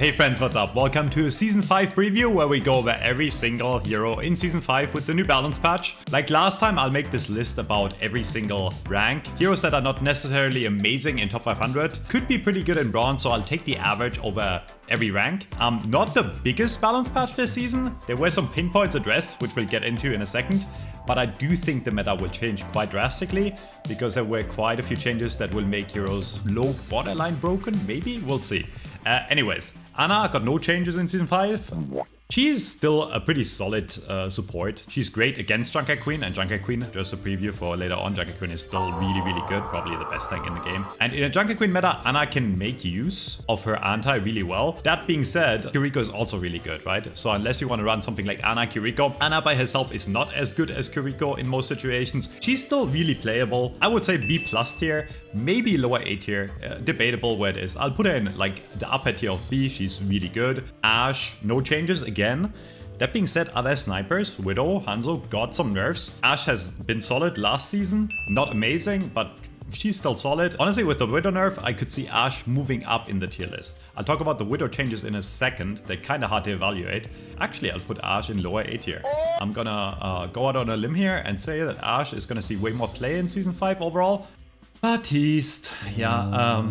Hey friends, what's up? Welcome to Season 5 preview where we go over every single hero in Season 5 with the new balance patch. Like last time, I'll make this list about every single rank. Heroes that are not necessarily amazing in top 500 could be pretty good in bronze, so I'll take the average over every rank. Not the biggest balance patch this season. There were some pinpoints addressed, which we'll get into in a second. But I do think the meta will change quite drastically because there were quite a few changes that will make heroes low borderline broken. Maybe? We'll see. Anyways, Ana got no changes in Season 5. She's still a pretty solid support. She's great against Junker Queen, and Junker Queen, just a preview for later on, Junker Queen is still really good, probably the best tank in the game. And in a Junker Queen meta, Ana can make use of her anti really well. That being said, Kiriko is also really good, right? So unless you want to run something like Ana Kiriko, Ana by herself is not as good as Kiriko in most situations. She's still really playable. I would say B+ tier, maybe lower A tier, debatable where it is. I'll put her in like the upper tier of B, she's really good. Ashe, no changes again. That being said, other snipers, Widow, Hanzo got some nerfs. Ashe has been solid last season, not amazing, but she's still solid. Honestly, with the Widow nerf, I could see Ashe moving up in the tier list. I'll talk about the Widow changes in a second. They're kind of hard to evaluate. Actually, I'll put Ashe in lower A tier. I'm gonna go out on a limb here and say that Ashe is gonna see way more play in Season 5 overall. Baptiste, yeah,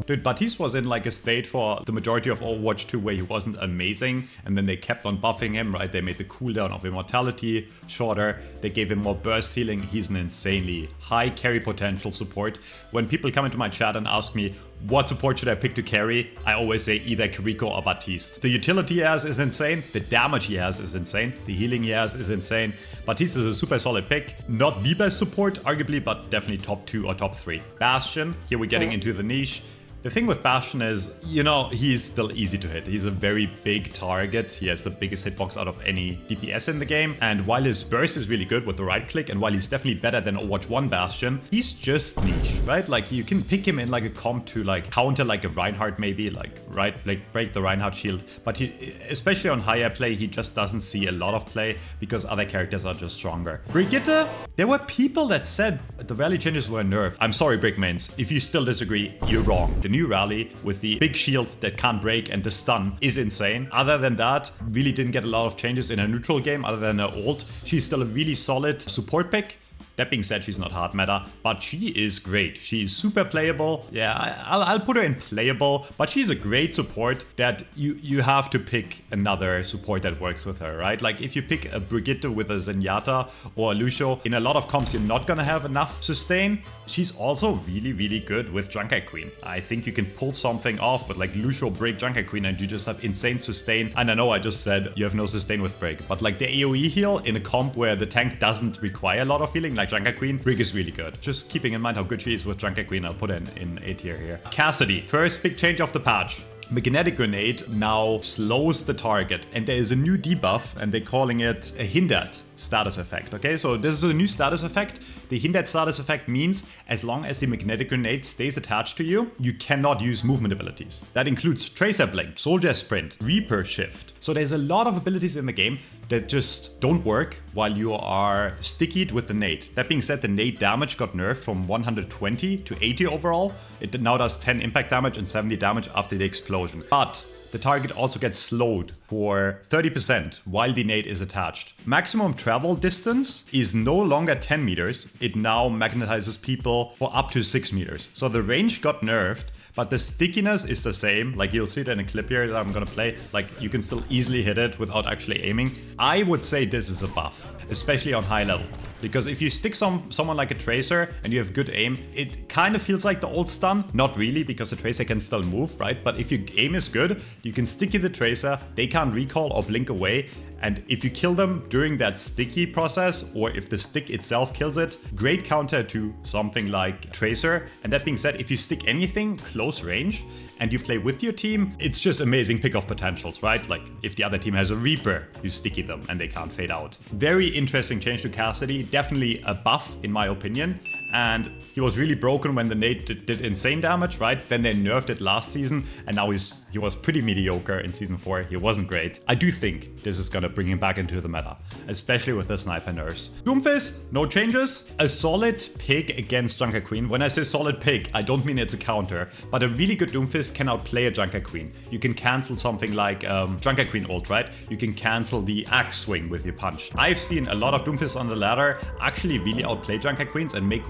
dude, Baptiste was in like a state for the majority of Overwatch 2 where he wasn't amazing, and then they kept on buffing him, right? They made the cooldown of immortality shorter, they gave him more burst healing. He's an insanely high carry potential support. When people come into my chat and ask me, what support should I pick to carry? I always say either Kiriko or Baptiste. The utility he has is insane, the damage he has is insane, the healing he has is insane. Baptiste is a super solid pick. Not the best support, arguably, but definitely top 2 or top 3. Bastion, here we're getting into the niche. The thing with Bastion is, you know, he's still easy to hit. He's a very big target. He has the biggest hitbox out of any DPS in the game. And while his burst is really good with the right click, and while he's definitely better than Overwatch 1 Bastion, he's just niche, right? Like, you can pick him in like a comp to like counter like a Reinhardt maybe, like, right, like break the Reinhardt shield. But he, especially on higher play, he just doesn't see a lot of play because other characters are just stronger. Brigitte, there were people that said the rally changes were nerfed. I'm sorry, Brickmains. If you still disagree, you're wrong. The new rally with the big shield that can't break and the stun is insane. Other than that, really didn't get a lot of changes in her neutral game other than her ult. She's still a really solid support pick. That being said, she's not hard meta, but she is great. She's super playable. Yeah, I'll put her in playable, but she's a great support that you have to pick another support that works with her, right? Like if you pick a Brigitte with a Zenyatta or a Lucio, in a lot of comps, you're not gonna have enough sustain. She's also really good with Junker Queen. I think you can pull something off with like Lucio break Junker Queen and you just have insane sustain. And I know I just said you have no sustain with break, but like the AoE heal in a comp where the tank doesn't require a lot of healing, like Junker Queen, Brig is really good. Just keeping in mind how good she is with Junker Queen, I'll put her in A tier here. Cassidy, first big change of the patch. Magnetic Grenade now slows the target, and there is a new debuff, and they're calling it a hindered status effect. Okay, so this is a new status effect. The hindered status effect means as long as the magnetic grenade stays attached to you, you cannot use movement abilities. That includes Tracer Blink, Soldier Sprint, Reaper Shift. So there's a lot of abilities in the game that just don't work while you are stickied with the nade. That being said, the nade damage got nerfed from 120 to 80 overall. It now does 10 impact damage and 70 damage after the explosion. But the target also gets slowed for 30% while the nade is attached. Maximum travel distance is no longer 10 meters. It now magnetizes people for up to 6 meters. So the range got nerfed, but the stickiness is the same. Like you'll see it in a clip here that I'm gonna play. Like you can still easily hit it without actually aiming. I would say this is a buff, especially on high level. Because if you stick someone like a Tracer and you have good aim, it kind of feels like the old stun. Not really, because the Tracer can still move, right? But if your aim is good, you can sticky the Tracer, they can't recall or blink away. And if you kill them during that sticky process, or if the stick itself kills it, great counter to something like Tracer. And that being said, if you stick anything close range and you play with your team, it's just amazing pick-off potentials, right? Like if the other team has a Reaper, you sticky them and they can't fade out. Very interesting change to Cassidy, definitely a buff in my opinion. and he was really broken when the nade did insane damage, right? Then they nerfed it last season, and now he was pretty mediocre in Season 4. He wasn't great. I do think this is gonna bring him back into the meta, especially with the sniper nerfs. Doomfist, no changes. A solid pick against Junker Queen. When I say solid pick, I don't mean it's a counter, but a really good Doomfist can outplay a Junker Queen. You can cancel something like Junker Queen ult, right? You can cancel the axe swing with your punch. I've seen a lot of Doomfists on the ladder actually really outplay Junker Queens and make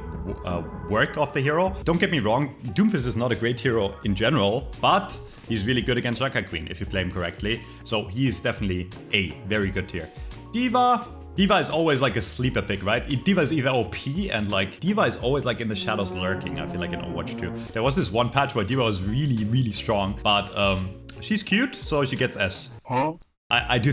work of the hero. Don't get me wrong, Doomfist is not a great hero in general, but he's really good against Junker Queen if you play him correctly. So he is definitely a very good tier. D.Va is always like a sleeper pick, right? D.Va is either OP and like D.Va is always like in the shadows lurking, I feel like in Overwatch 2. There was this one patch where D.Va was really, really strong, but she's cute, so she gets S. Huh? I do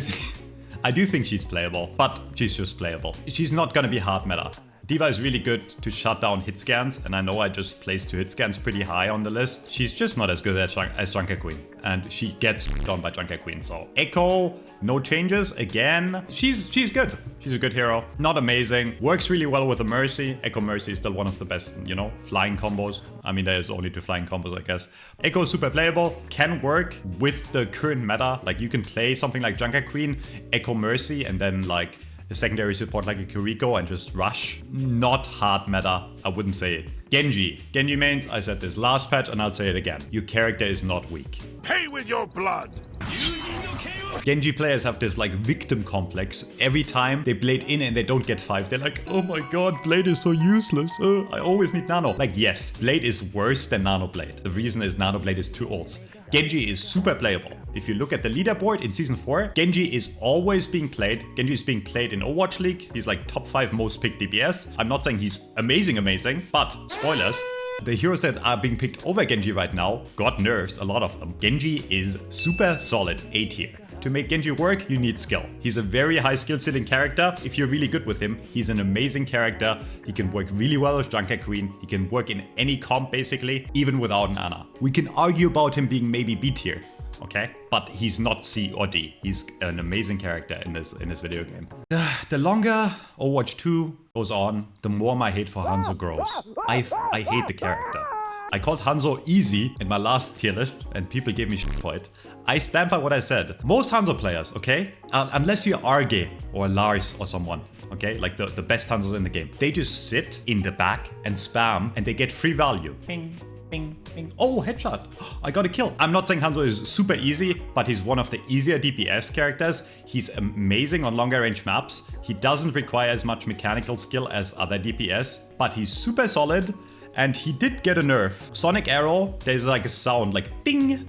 think she's playable, but she's just playable. She's not gonna be hard meta. D.Va is really good to shut down hit scans, and I know I just placed 2 hit scans pretty high on the list. She's just not as good as Junker Queen, and she gets done by Junker Queen. So Echo, no changes again. She's good. She's a good hero. Not amazing. Works really well with the Mercy. Echo Mercy is still one of the best, you know, flying combos. I mean, there's only 2 flying combos, I guess. Echo is super playable. Can work with the current meta. Like, you can play something like Junker Queen, Echo Mercy, and then like a secondary support like a Kiriko and just rush. Not hard meta, I wouldn't say it. Genji mains, I said this last patch and I'll say it again. Your character is not weak. Pay with your blood! Genji players have this like victim complex. Every time they blade in and they don't get 5, they're like, oh my god, Blade is so useless. I always need Nano. Like, yes, Blade is worse than Nano Blade. The reason is Nano Blade is 2 ults. Genji is super playable. If you look at the leaderboard in Season 4, Genji is always being played. Genji is being played in Overwatch League. He's like top 5 most picked DPS. I'm not saying he's amazing, but spoilers. The heroes that are being picked over Genji right now got nerfs, a lot of them. Genji is super solid A tier. To make Genji work, you need skill. He's a very high skill sitting character. If you're really good with him, he's an amazing character. He can work really well with Junker Queen. He can work in any comp basically, even without an Ana. We can argue about him being maybe B tier, okay? But he's not C or D. He's an amazing character in this video game. The longer Overwatch 2 goes on, the more my hate for Hanzo grows. I hate the character. I called Hanzo easy in my last tier list and people gave me shit for it. I stand by what I said. Most Hanzo players, okay? Unless you're Arge or Lars or someone, okay? Like the best Hanzos in the game. They just sit in the back and spam and they get free value. Bing, bing, bing. Oh, headshot. I got a kill. I'm not saying Hanzo is super easy, but he's one of the easier DPS characters. He's amazing on longer range maps. He doesn't require as much mechanical skill as other DPS, but he's super solid. And he did get a nerf. Sonic Arrow, there's like a sound like bing.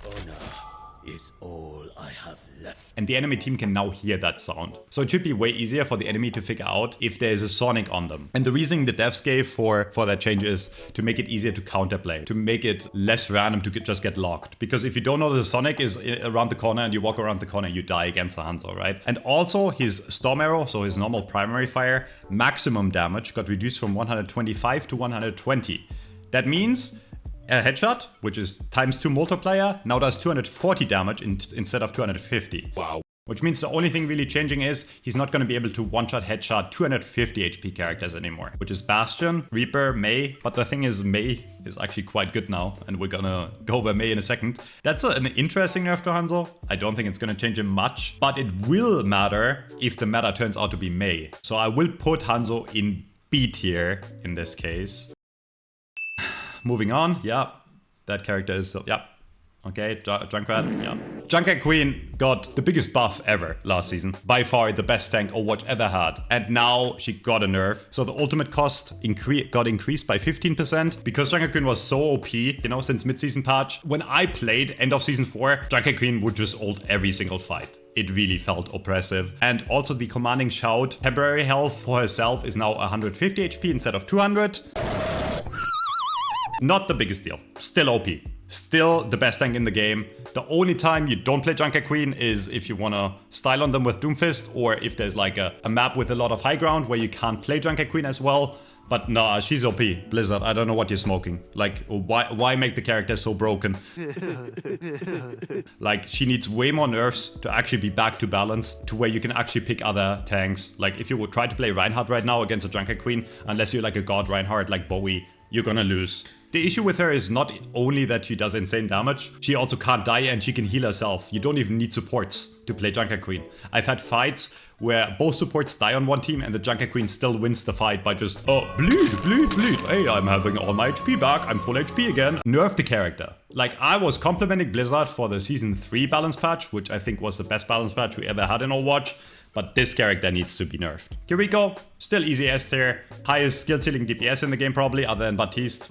Is all I have left. And the enemy team can now hear that sound. So it should be way easier for the enemy to figure out if there is a Sonic on them. And the reason the devs gave for that change is to make it easier to counterplay, to make it less random to just get locked. Because if you don't know the Sonic is around the corner and you walk around the corner, you die against the Hanzo, right? And also his Storm Arrow, so his normal primary fire, maximum damage got reduced from 125 to 120. That means a headshot, which is ×2 multiplier, now does 240 damage instead of 250. Wow. Which means the only thing really changing is he's not going to be able to one-shot headshot 250 HP characters anymore. Which is Bastion, Reaper, Mei. But the thing is, Mei is actually quite good now. And we're gonna go over Mei in a second. That's an interesting nerf to Hanzo. I don't think it's gonna change him much. But it will matter if the meta turns out to be Mei. So I will put Hanzo in B tier in this case. Moving on, yeah, that character is, yeah, okay, Junkrat, yeah. Junker Queen got the biggest buff ever last season. By far the best tank Overwatch ever had. And now she got a nerf. So the ultimate cost got increased by 15% because Junker Queen was so OP, you know, since mid-season patch. When I played end of season 4, Junker Queen would just ult every single fight. It really felt oppressive. And also the commanding shout, temporary health for herself is now 150 HP instead of 200. Not the biggest deal. Still OP. Still the best tank in the game. The only time you don't play Junker Queen is if you want to style on them with Doomfist, or if there's like a map with a lot of high ground where you can't play Junker Queen as well. But no, she's OP. Blizzard, I don't know what you're smoking. Like, why make the character so broken? Like, she needs way more nerfs to actually be back to balance, to where you can actually pick other tanks. Like, if you would try to play Reinhardt right now against a Junker Queen, unless you're like a god Reinhardt like Bowie, you're gonna lose. The issue with her is not only that she does insane damage, she also can't die and she can heal herself. You don't even need supports to play Junker Queen. I've had fights where both supports die on one team and the Junker Queen still wins the fight by just, oh, bleed. Hey, I'm having all my HP back. I'm full HP again. Nerf the character. Like, I was complimenting Blizzard for the Season 3 balance patch, which I think was the best balance patch we ever had in Overwatch. But this character needs to be nerfed. Kiriko, still easy S tier. Highest skill ceiling DPS in the game probably, other than Baptiste.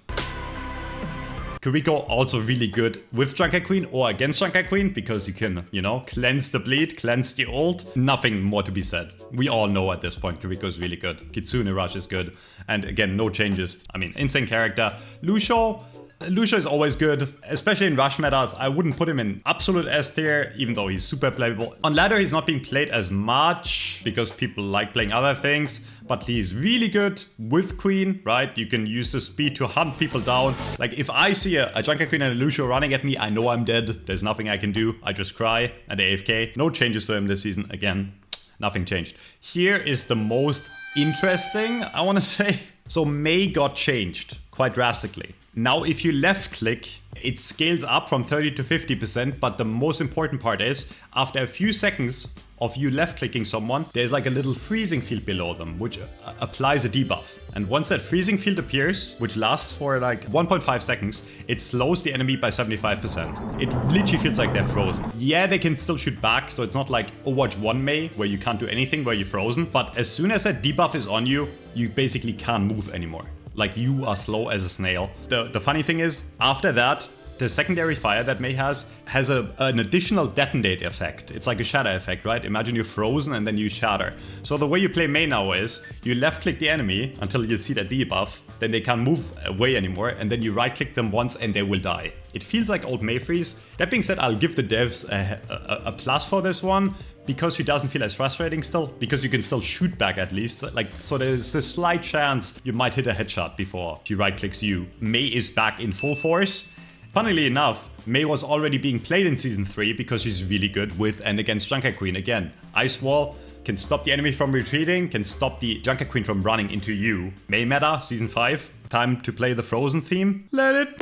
Kiriko also really good with Junker Queen or against Junker Queen because you can, you know, cleanse the bleed, cleanse the ult. Nothing more to be said. We all know at this point Kiriko is really good. Kitsune Rush is good. And again, no changes. I mean, insane character. Lucio is always good, especially in rush metas. I wouldn't put him in absolute S tier, even though he's super playable. On ladder, he's not being played as much because people like playing other things, but he's really good with Queen, right? You can use the speed to hunt people down. Like, if I see a Junker Queen and a Lucio running at me, I know I'm dead. There's nothing I can do. I just cry and AFK. No changes to him this season. Again, nothing changed. Here is the most interesting, I want to say. So Mei got changed quite drastically. Now, if you left click, it scales up from 30 to 50%, but the most important part is, after a few seconds of you left clicking someone, there's like a little freezing field below them, which applies a debuff. And once that freezing field appears, which lasts for like 1.5 seconds, it slows the enemy by 75%. It literally feels like they're frozen. Yeah, they can still shoot back, so it's not like Overwatch 1 Mei, where you can't do anything, where you're frozen. But as soon as that debuff is on you, you basically can't move anymore. Like, you are slow as a snail. The funny thing is, after that, the secondary fire that Mei has an additional detonate effect. It's like a shatter effect, right? Imagine you're frozen and then you shatter. So the way you play Mei now is, you left click the enemy until you see that debuff, then they can't move away anymore, and then you right click them once and they will die. It feels like old Mei freeze. That being said, I'll give the devs a plus for this one, because she doesn't feel as frustrating still, because you can still shoot back at least. Like, so there's a slight chance you might hit a headshot before she right clicks you. Mei is back in full force. Funnily enough, Mei was already being played in Season 3 because she's really good with and against Junker Queen. Again, Ice Wall can stop the enemy from retreating, can stop the Junker Queen from running into you. Mei meta, Season 5. Time to play the Frozen theme. Let it.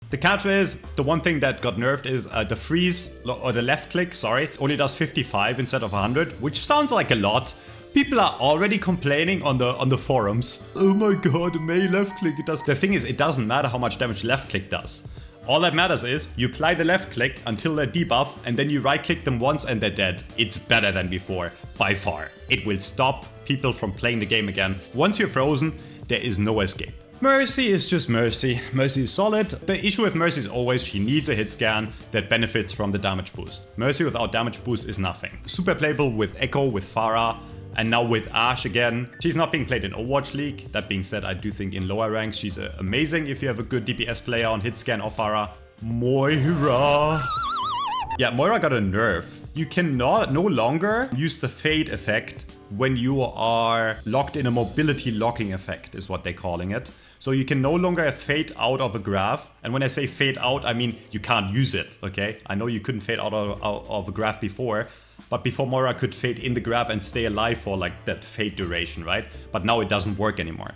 The catch is, the one thing that got nerfed is the freeze, or the left click, sorry, only does 55 instead of 100, which sounds like a lot. People are already complaining on the forums. Oh my god, Mei left click, it does. The thing is, it doesn't matter how much damage left click does. All that matters is, you apply the left click until they debuff, and then you right click them once and they're dead. It's better than before, by far. It will stop people from playing the game again. Once you're frozen, there is no escape. Mercy is just Mercy. Mercy is solid. The issue with Mercy is always she needs a hit scan that benefits from the damage boost. Mercy without damage boost is nothing. Super playable with Echo, with Pharah, and now with Ashe again. She's not being played in Overwatch League. That being said, I do think in lower ranks she's amazing if you have a good DPS player on hit scan or Pharah. Moira. Yeah, Moira got a nerf. You cannot no longer use the fade effect when you are locked in a mobility locking effect, is what they're calling it. So you can no longer fade out of a graph. And when I say fade out, I mean you can't use it, okay? I know you couldn't fade out of a graph before, but before Moira could fade in the graph and stay alive for like that fade duration, right? But now it doesn't work anymore.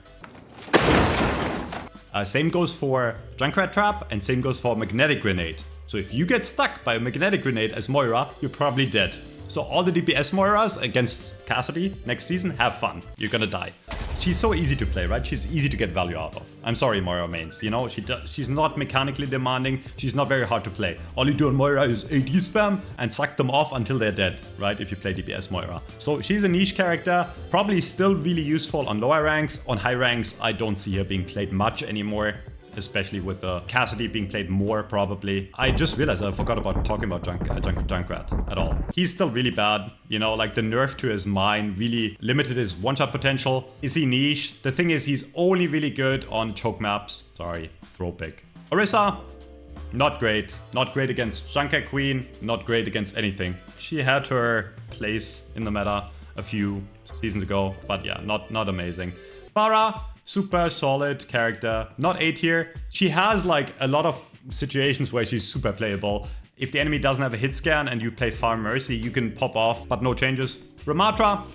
Same goes for Junkrat Trap and same goes for Magnetic Grenade. So if you get stuck by a Magnetic Grenade as Moira, you're probably dead. So all the DPS Moiras against Cassidy next season, have fun. You're gonna die. She's so easy to play, right? She's easy to get value out of. I'm sorry, Moira mains. You know, she's not mechanically demanding. She's not very hard to play. All you do on Moira is AD spam and suck them off until they're dead, right? If you play DPS Moira. So she's a niche character, probably still really useful on lower ranks. On high ranks, I don't see her being played much anymore, especially with Cassidy being played more, probably. I just realized I forgot about talking about Junkrat at all. He's still really bad, you know, like the nerf to his mine really limited his one-shot potential. Is he niche? The thing is, he's only really good on choke maps. Sorry, throw pick. Orisa, not great. Not great against Junker Queen, not great against anything. She had her place in the meta a few seasons ago, but yeah, not amazing. Pharah, super solid character, not A tier. She has like a lot of situations where she's super playable. If the enemy doesn't have a hit scan and you play Farm Mercy, you can pop off, but no changes. Ramatra.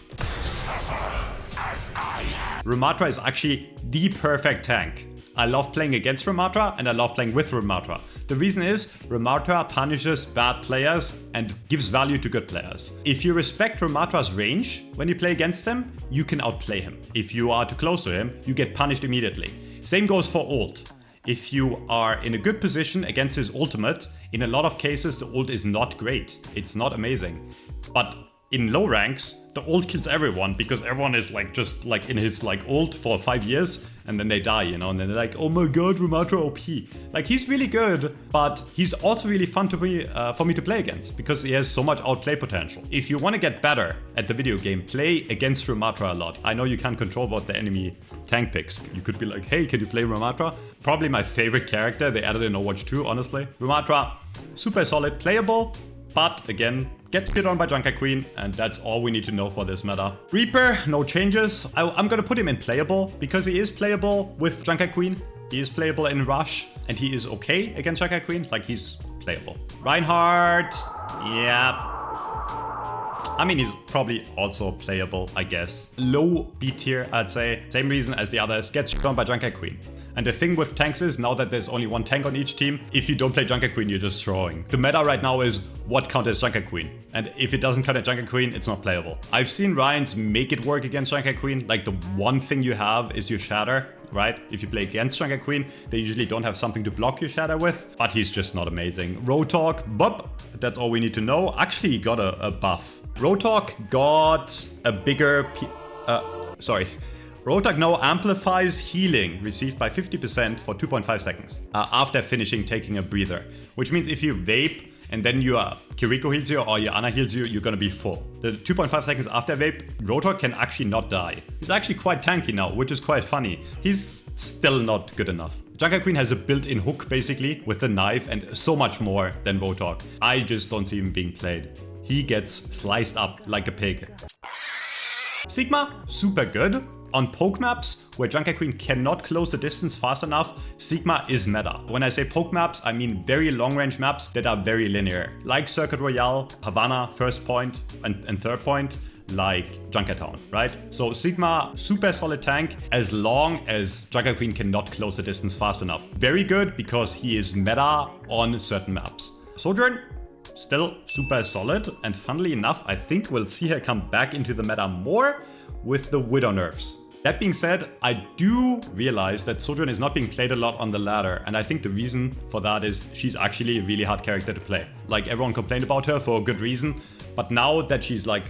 Ramatra is actually the perfect tank. I love playing against Ramatra and I love playing with Ramatra. The reason is Ramatra punishes bad players and gives value to good players. If you respect Ramatra's range when you play against him, you can outplay him. If you are too close to him, you get punished immediately. Same goes for ult. If you are in a good position against his ultimate, in a lot of cases the ult is not great. It's not amazing. But in low ranks, the ult kills everyone because everyone is like just like in his like ult for 5 years and then they die, you know, and then they're like, oh my god, Ramatra OP. Like he's really good, but he's also really fun to be for me to play against because he has so much outplay potential. If you want to get better at the video game, play against Ramatra a lot. I know you can't control what the enemy tank picks. You could be like, hey, can you play Ramatra? Probably my favorite character they added in Overwatch 2, honestly. Ramatra, super solid, playable, but again, gets killed on by Junker Queen, and that's all we need to know for this meta. Reaper, no changes. I'm gonna put him in playable, because he is playable with Junker Queen. He is playable in Rush, and he is okay against Junker Queen. Like, he's playable. Reinhardt, yeah. I mean, he's probably also playable, I guess. Low B tier, I'd say. Same reason as the others, gets shot down by Junker Queen. And the thing with tanks is, now that there's only one tank on each team, if you don't play Junker Queen, you're just throwing. The meta right now is what counters Junker Queen. And if it doesn't counter Junker Queen, it's not playable. I've seen Ryans make it work against Junker Queen. Like, the one thing you have is your Shatter, right? If you play against Junker Queen, they usually don't have something to block your Shatter with. But he's just not amazing. Roadhog, bup, that's all we need to know. Actually, he got a buff. Roadhog got a bigger... Roadhog now amplifies healing received by 50% for 2.5 seconds after finishing taking a breather. Which means if you vape and then your Kiriko heals you or your Ana heals you, you're gonna be full. The 2.5 seconds after vape, Roadhog can actually not die. He's actually quite tanky now, which is quite funny. He's still not good enough. Junker Queen has a built-in hook basically with the knife and so much more than Roadhog. I just don't see him being played. He gets sliced up like a pig. Sigma, super good. On poke maps, where Junker Queen cannot close the distance fast enough, Sigma is meta. When I say poke maps, I mean very long-range maps that are very linear. Like Circuit Royale, Havana, First Point, and Third Point, like Junkertown, right? So Sigma, super solid tank, as long as Junker Queen cannot close the distance fast enough. Very good, because he is meta on certain maps. Sojourn, still super solid, and funnily enough, I think we'll see her come back into the meta more with the Widow nerfs. That being said, I do realize that Sojourn is not being played a lot on the ladder, and I think the reason for that is she's actually a really hard character to play. Like, everyone complained about her for a good reason, but now that she's like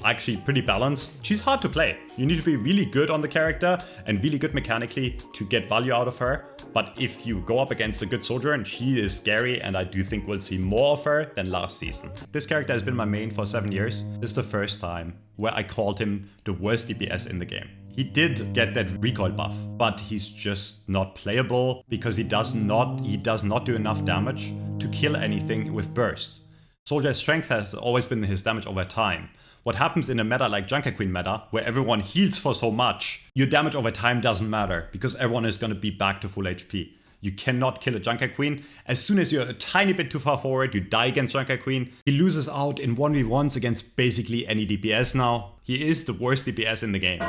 actually pretty balanced, she's hard to play. You need to be really good on the character and really good mechanically to get value out of her. But if you go up against a good Sojourn, she is scary, and I do think we'll see more of her than last season. This character has been my main for 7 years. This is the first time where I called him the worst DPS in the game. He did get that recoil buff, but he's just not playable because he does not do enough damage to kill anything with burst. Soldier's strength has always been his damage over time. What happens in a meta like Junker Queen meta, where everyone heals for so much, your damage over time doesn't matter because everyone is gonna be back to full HP. You cannot kill a Junker Queen. As soon as you're a tiny bit too far forward, you die against Junker Queen. He loses out in 1v1s against basically any DPS now. He is the worst DPS in the game.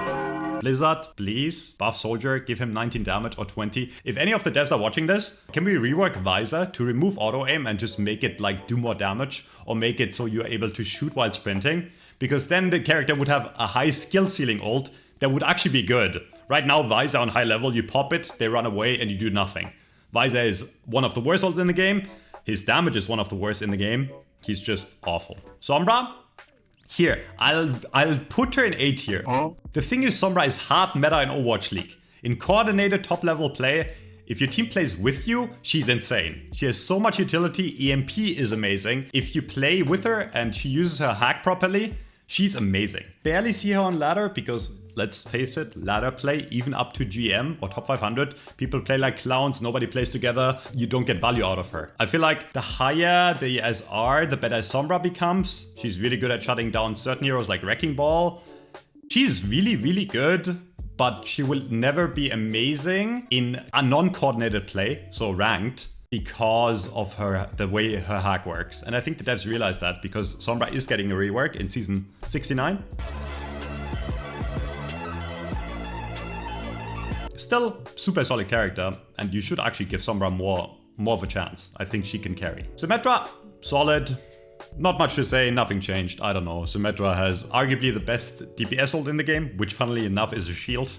Blizzard, please buff Soldier, give him 19 damage or 20. If any of the devs are watching this, can we rework Visor to remove auto aim and just make it like do more damage, or make it so you're able to shoot while sprinting? Because then the character would have a high skill ceiling ult that would actually be good. Right now, Visor on high level, you pop it, they run away, and you do nothing. Visor is one of the worst ults in the game. His damage is one of the worst in the game. He's just awful. Sombra? Here, I'll put her in A tier. The thing is, Sombra is hard meta in Overwatch League. In coordinated top level play, if your team plays with you, she's insane. She has so much utility, EMP is amazing. If you play with her and she uses her hack properly, she's amazing. Barely see her on ladder because, let's face it, ladder play, even up to GM or top 500, people play like clowns, nobody plays together, you don't get value out of her. I feel like the higher the SR, the better Sombra becomes. She's really good at shutting down certain heroes like Wrecking Ball. She's really, really good, but she will never be amazing in a non-coordinated play, so ranked, because of the way her hack works. And I think the devs realize that because Sombra is getting a rework in season 69. Still super solid character, and you should actually give Sombra more of a chance. I think she can carry. Symmetra, solid. Not much to say, nothing changed. I don't know. Symmetra has arguably the best DPS ult in the game, which funnily enough is a shield.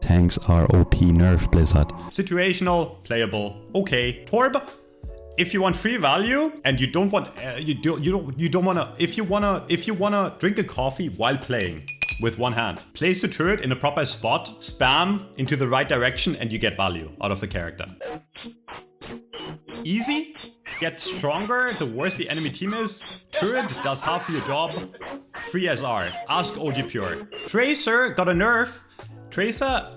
Tanks are OP, nerf Blizzard. Situational, playable, okay. Torb, if you want free value and you don't want if you wanna drink a coffee while playing with one hand, place the turret in a proper spot, spam into the right direction, and you get value out of the character. Easy. Gets stronger the worse the enemy team is. Turret does half your job. Free SR. Ask OG Pure. Tracer got a nerf. Tracer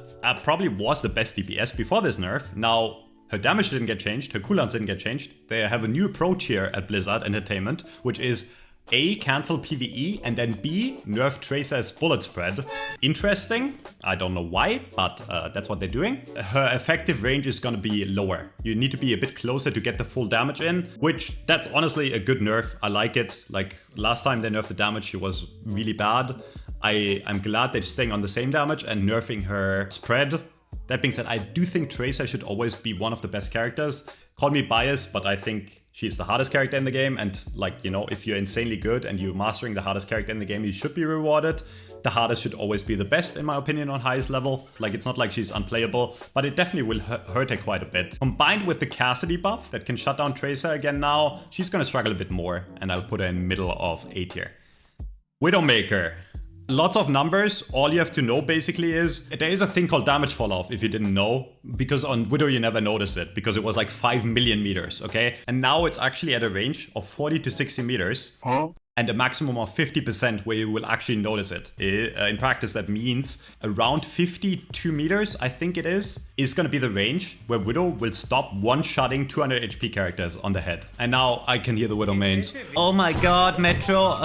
probably was the best DPS before this nerf. Now, her damage didn't get changed. Her cooldowns didn't get changed. They have a new approach here at Blizzard Entertainment, which is A, cancel PvE, and then B, nerf Tracer's bullet spread. Interesting. I don't know why, but that's what they're doing. Her effective range is gonna be lower. You need to be a bit closer to get the full damage in, which that's honestly a good nerf. I like it. Like last time they nerfed the damage, she was really bad. I'm glad they're staying on the same damage and nerfing her spread. That being said, I do think Tracer should always be one of the best characters. Call me biased, but I think she's the hardest character in the game. And like, you know, if you're insanely good and you're mastering the hardest character in the game, you should be rewarded. The hardest should always be the best, in my opinion, on highest level. Like, it's not like she's unplayable, but it definitely will hurt her quite a bit. Combined with the Cassidy buff that can shut down Tracer again now, she's gonna struggle a bit more, and I'll put her in middle of A tier. Widowmaker. Lots of numbers. All you have to know basically is there is a thing called damage fall off if you didn't know, because on Widow you never noticed it because it was like 5 million meters, okay? And now it's actually at a range of 40 to 60 meters. Huh? And a maximum of 50% where you will actually notice it. In practice, that means around 52 meters, I think it is gonna be the range where Widow will stop one-shotting 200 HP characters on the head. And now I can hear the Widow mains. Oh my god, Metro,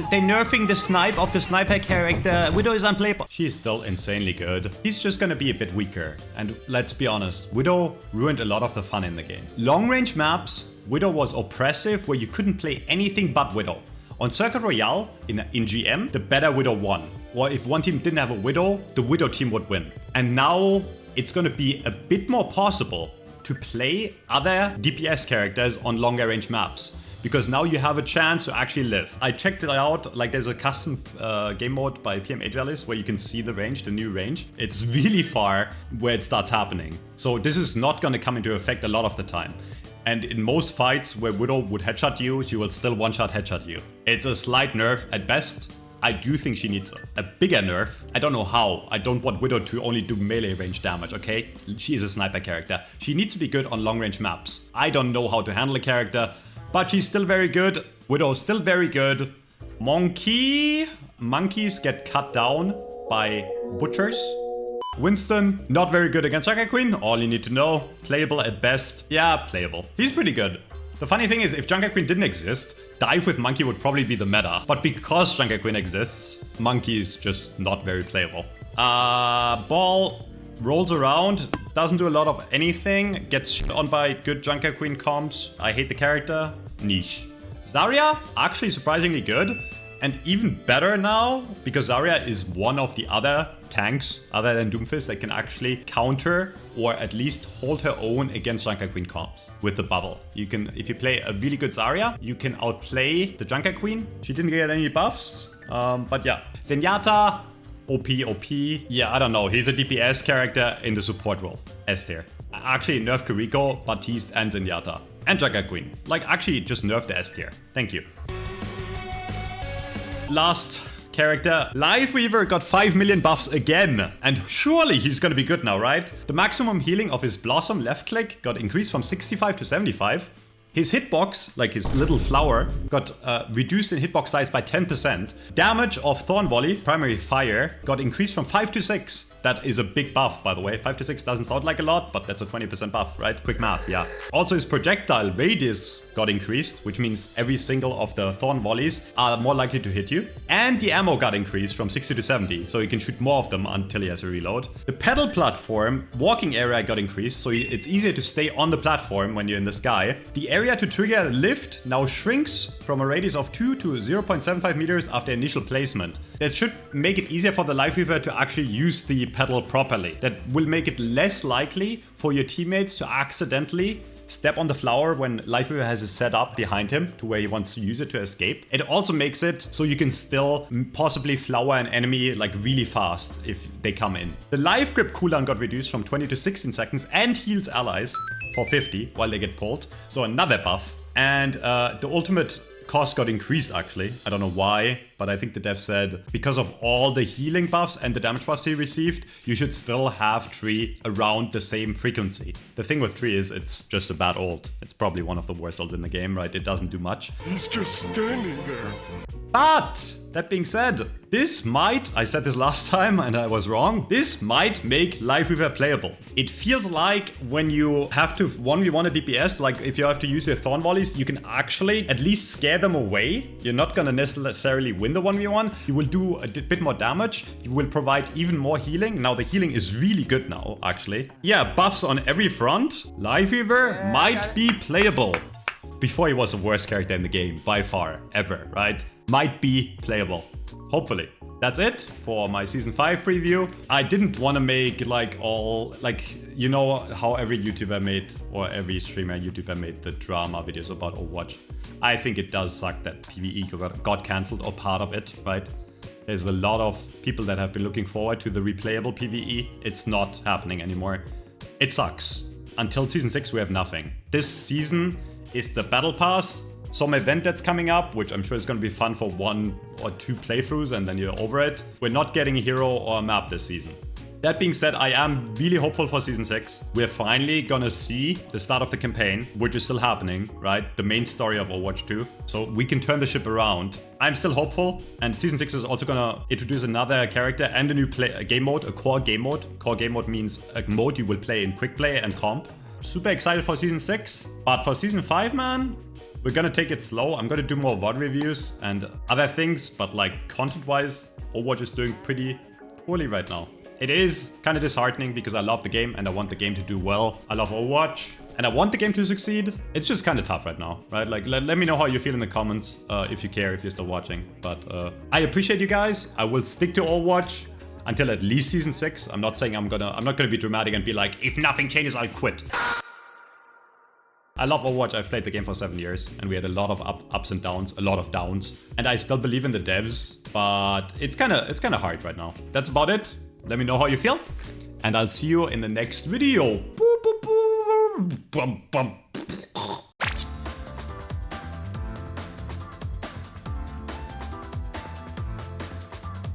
they're nerfing the snipe of the sniper character. Widow is unplayable. She is still insanely good. He's just gonna be a bit weaker. And let's be honest, Widow ruined a lot of the fun in the game. Long-range maps, Widow was oppressive where you couldn't play anything but Widow. On Circuit Royale, in GM, the better Widow won. Or if one team didn't have a Widow, the Widow team would win. And now it's gonna be a bit more possible to play other DPS characters on longer range maps. Because now you have a chance to actually live. I checked it out, like there's a custom game mode by PMA Tierlist where you can see the range, the new range. It's really far where it starts happening. So this is not gonna come into effect a lot of the time. And in most fights where Widow would headshot you, she will still one-shot headshot you. It's a slight nerf at best. I do think she needs a bigger nerf. I don't know how. I don't want Widow to only do melee range damage, okay? She is a sniper character. She needs to be good on long-range maps. I don't know how to handle a character, but she's still very good. Widow is still very good. Monkeys get cut down by butchers. Winston, not very good against Junker Queen. All you need to know. Playable at best. Yeah, playable. He's pretty good. The funny thing is, if Junker Queen didn't exist, dive with Monkey would probably be the meta. But because Junker Queen exists, Monkey is just not very playable. Ball rolls around, doesn't do a lot of anything, gets shit on by good Junker Queen comps. I hate the character. Niche. Zarya, actually surprisingly good. And even better now, because Zarya is one of the other tanks, other than Doomfist, that can actually counter or at least hold her own against Junker Queen comps with the bubble. You can, if you play a really good Zarya, you can outplay the Junker Queen. She didn't get any buffs, but yeah. Zenyatta, OP. Yeah, I don't know. He's a DPS character in the support role, S tier. Actually, nerf Kiriko, Baptiste, and Zenyatta. And Junker Queen. Like, actually, just nerf the S tier. Thank you. Last character, Lifeweaver got 5 million buffs again. And surely he's gonna be good now, right? The maximum healing of his Blossom left click got increased from 65 to 75. His hitbox, like his little flower, got reduced in hitbox size by 10%. Damage of Thorn Volley, primary fire, got increased from 5 to 6. That is a big buff, by the way. 5 to 6 doesn't sound like a lot, but that's a 20% buff, right? Quick math, yeah. Also his projectile radius got increased, which means every single of the thorn volleys are more likely to hit you. And the ammo got increased from 60 to 70, so you can shoot more of them until he has to reload. The pedal platform walking area got increased, so it's easier to stay on the platform when you're in the sky. The area to trigger a lift now shrinks from a radius of 2 to 0.75 meters after initial placement. That should make it easier for the Lifeweaver to actually use the pedal properly. That will make it less likely for your teammates to accidentally step on the flower when Lifeweaver has it set up behind him to where he wants to use it to escape. It also makes it so you can still possibly flower an enemy like really fast if they come in. The life grip cooldown got reduced from 20 to 16 seconds and heals allies for 50 while they get pulled. So another buff. And the ultimate cost got increased actually. I don't know why, but I think the dev said because of all the healing buffs and the damage buffs he received, you should still have Tree around the same frequency. The thing with Tree is it's just a bad ult. It's probably one of the worst ults in the game, right? It doesn't do much. He's just standing there. But that being said, this might, I said this last time and I was wrong, this might make Lifeweaver playable. It feels like when you have to 1v1 a DPS, like if you have to use your Thorn Volleys, you can actually at least scare them away. You're not gonna necessarily win the 1v1. You will do a bit more damage. You will provide even more healing. Now the healing is really good now, actually. Yeah, buffs on every front. Lifeweaver might be playable. Before he was the worst character in the game, by far, ever, right? Might be playable. Hopefully. That's it for my Season 5 preview. I didn't want to make like all, like, you know how every YouTuber made, or every streamer YouTuber made the drama videos about Overwatch. I think it does suck that PvE got cancelled, or part of it, right? There's a lot of people that have been looking forward to the replayable PvE. It's not happening anymore. It sucks. Until Season 6 we have nothing. This season is the Battle Pass, some event that's coming up, which I'm sure is going to be fun for 1 or 2 playthroughs and then you're over it. We're not getting a hero or a map this season. That being said, I am really hopeful for Season 6. We're finally gonna see the start of the campaign, which is still happening, right? The main story of Overwatch 2. So we can turn the ship around. I'm still hopeful. And Season 6 is also gonna introduce another character and a new game mode, a core game mode. Core game mode means a mode you will play in quick play and comp. Super excited for Season 6. But for Season 5, man, we're gonna take it slow. I'm gonna do more VOD reviews and other things, but like content-wise, Overwatch is doing pretty poorly right now. It is kind of disheartening because I love the game and I want the game to do well. I love Overwatch and I want the game to succeed. It's just kind of tough right now, right? Like, let me know how you feel in the comments if you care, if you're still watching. But I appreciate you guys. I will stick to Overwatch until at least Season 6. I'm not saying I'm not gonna be dramatic and be like, if nothing changes, I'll quit. I love Overwatch. I've played the game for 7 years and we had a lot of ups and downs, a lot of downs. And I still believe in the devs, but it's kind of hard right now. That's about it. Let me know how you feel and I'll see you in the next video. Boop, boop, boop. Bum, bum.